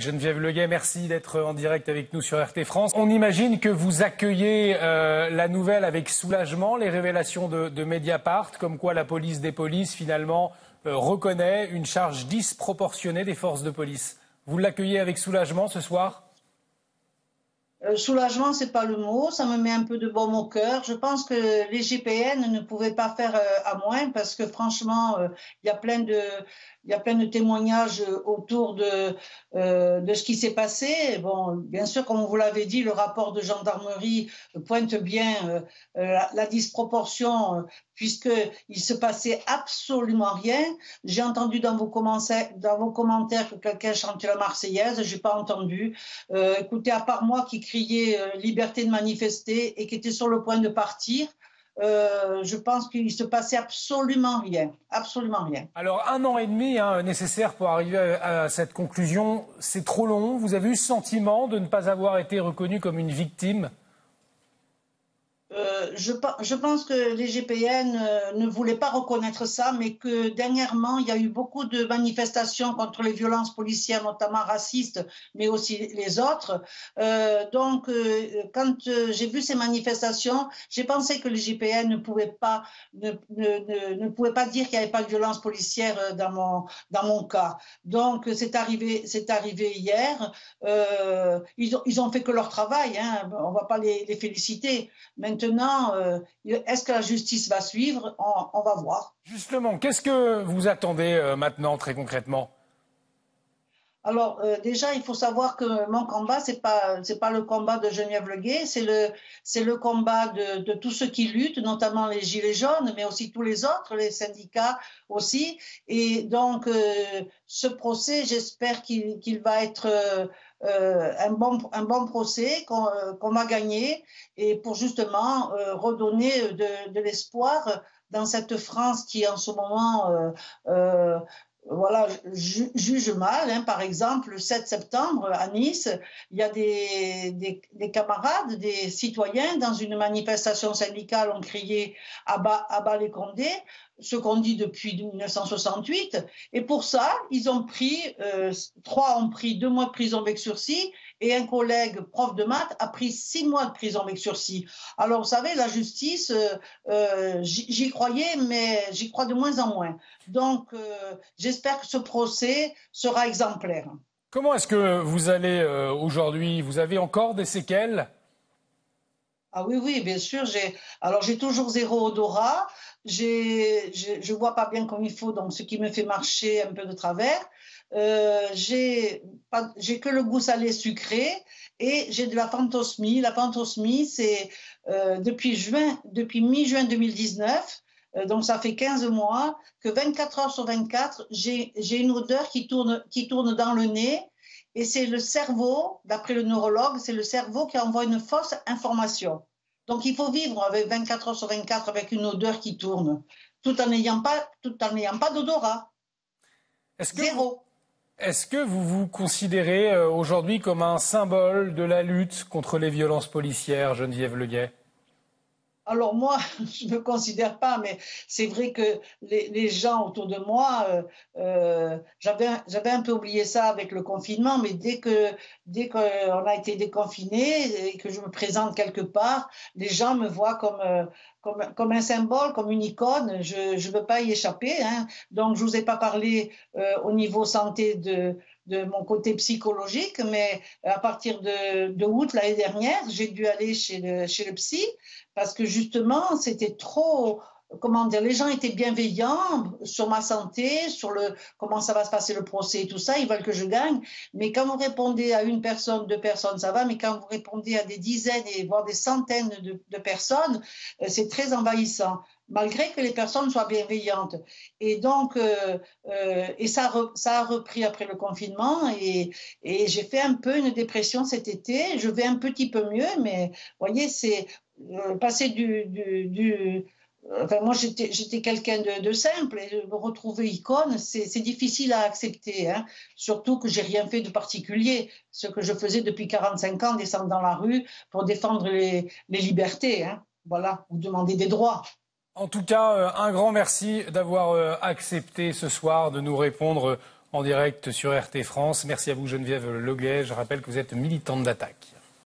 Geneviève Leguet, merci d'être en direct avec nous sur RT France. On imagine que vous accueillez la nouvelle avec soulagement, les révélations de Mediapart, comme quoi la police des polices finalement reconnaît une charge disproportionnée des forces de police. Vous l'accueillez avec soulagement ce soir ? Soulagement, c'est pas le mot, ça me met un peu de baume au cœur. Je pense que les GIGN ne pouvaient pas faire à moins parce que franchement, il y a plein de témoignages autour de ce qui s'est passé. Bon, bien sûr, comme vous l'avez dit, le rapport de gendarmerie pointe bien la disproportion puisqu'il se passait absolument rien. J'ai entendu dans vos commentaires que quelqu'un chantait la Marseillaise, j'ai pas entendu. Écoutez, à part moi qui criait liberté de manifester et qui était sur le point de partir, je pense qu'il se passait absolument rien, absolument rien. Alors 1 an et demi nécessaire pour arriver à cette conclusion, c'est trop long. Vous avez eu le sentiment de ne pas avoir été reconnu comme une victime ? Je pense que les GIGN ne voulaient pas reconnaître ça, mais que dernièrement, il y a eu beaucoup de manifestations contre les violences policières, notamment racistes, mais aussi les autres. Donc, quand j'ai vu ces manifestations, j'ai pensé que les GIGN ne pouvaient pas dire qu'il n'y avait pas de violence policière dans mon cas. Donc, c'est arrivé hier. Ils ont fait que leur travail. Hein. On ne va pas les féliciter. Maintenant, est-ce que la justice va suivre ? On va voir. Justement, qu'est-ce que vous attendez maintenant, très concrètement ? Alors, déjà, il faut savoir que mon combat, c'est pas le combat de Geneviève Leguet, c'est le combat de tous ceux qui luttent, notamment les Gilets jaunes, mais aussi tous les autres, les syndicats aussi. Et donc, ce procès, j'espère qu'il va être un bon procès qu'on va gagner et pour justement redonner de l'espoir dans cette France qui en ce moment juge mal. Hein. Par exemple, le 7 septembre à Nice, il y a des camarades, des citoyens dans une manifestation syndicale ont crié à bas les Condés, ce qu'on dit depuis 1968. Et pour ça, ils ont pris, 3 ont pris 2 mois de prison avec sursis et un collègue prof de maths a pris 6 mois de prison avec sursis. Alors, vous savez, la justice, j'y croyais, mais j'y crois de moins en moins. Donc, j'espère que ce procès sera exemplaire. Comment est-ce que vous allez aujourd'hui ? Vous avez encore des séquelles ? Ah oui, bien sûr. J'ai toujours 0 odorat. Je vois pas bien comme il faut, donc ce qui me fait marcher un peu de travers. J'ai que le goût salé sucré et j'ai de la phantosmie. La phantosmie, c'est depuis mi-juin 2019. Donc ça fait 15 mois que 24 heures sur 24, j'ai une odeur qui tourne dans le nez et c'est le cerveau, d'après le neurologue, c'est le cerveau qui envoie une fausse information. Donc il faut vivre avec 24 heures sur 24 avec une odeur qui tourne, tout en n'ayant pas d'odorat. Zéro. Est-ce que vous vous considérez aujourd'hui comme un symbole de la lutte contre les violences policières, Geneviève Leguet ? Alors moi, je ne me considère pas, mais c'est vrai que les gens autour de moi, j'avais un peu oublié ça avec le confinement, mais dès qu'on a été déconfiné et que je me présente quelque part, les gens me voient comme un symbole, comme une icône. Je ne veux pas y échapper. Hein. Donc je vous ai pas parlé au niveau santé de mon côté psychologique, mais à partir de août l'année dernière, j'ai dû aller chez le psy parce que justement, c'était trop, comment dire, les gens étaient bienveillants sur ma santé, sur comment ça va se passer le procès et tout ça, ils veulent que je gagne. Mais quand vous répondez à 1 personne, 2 personnes, ça va, mais quand vous répondez à des dizaines et voire des centaines de personnes, c'est très envahissant, malgré que les personnes soient bienveillantes. Et donc, ça a repris après le confinement et j'ai fait un peu une dépression cet été. Je vais un petit peu mieux, mais vous voyez, c'est passer Enfin, moi, j'étais quelqu'un de simple et me retrouver icône, c'est difficile à accepter. Hein. Surtout que j'ai rien fait de particulier. Ce que je faisais depuis 45 ans, descendre dans la rue pour défendre les libertés. Hein. Voilà, ou demander des droits. En tout cas, un grand merci d'avoir accepté ce soir de nous répondre en direct sur RT France. Merci à vous Geneviève Leguet. Je rappelle que vous êtes militante d'Attaque.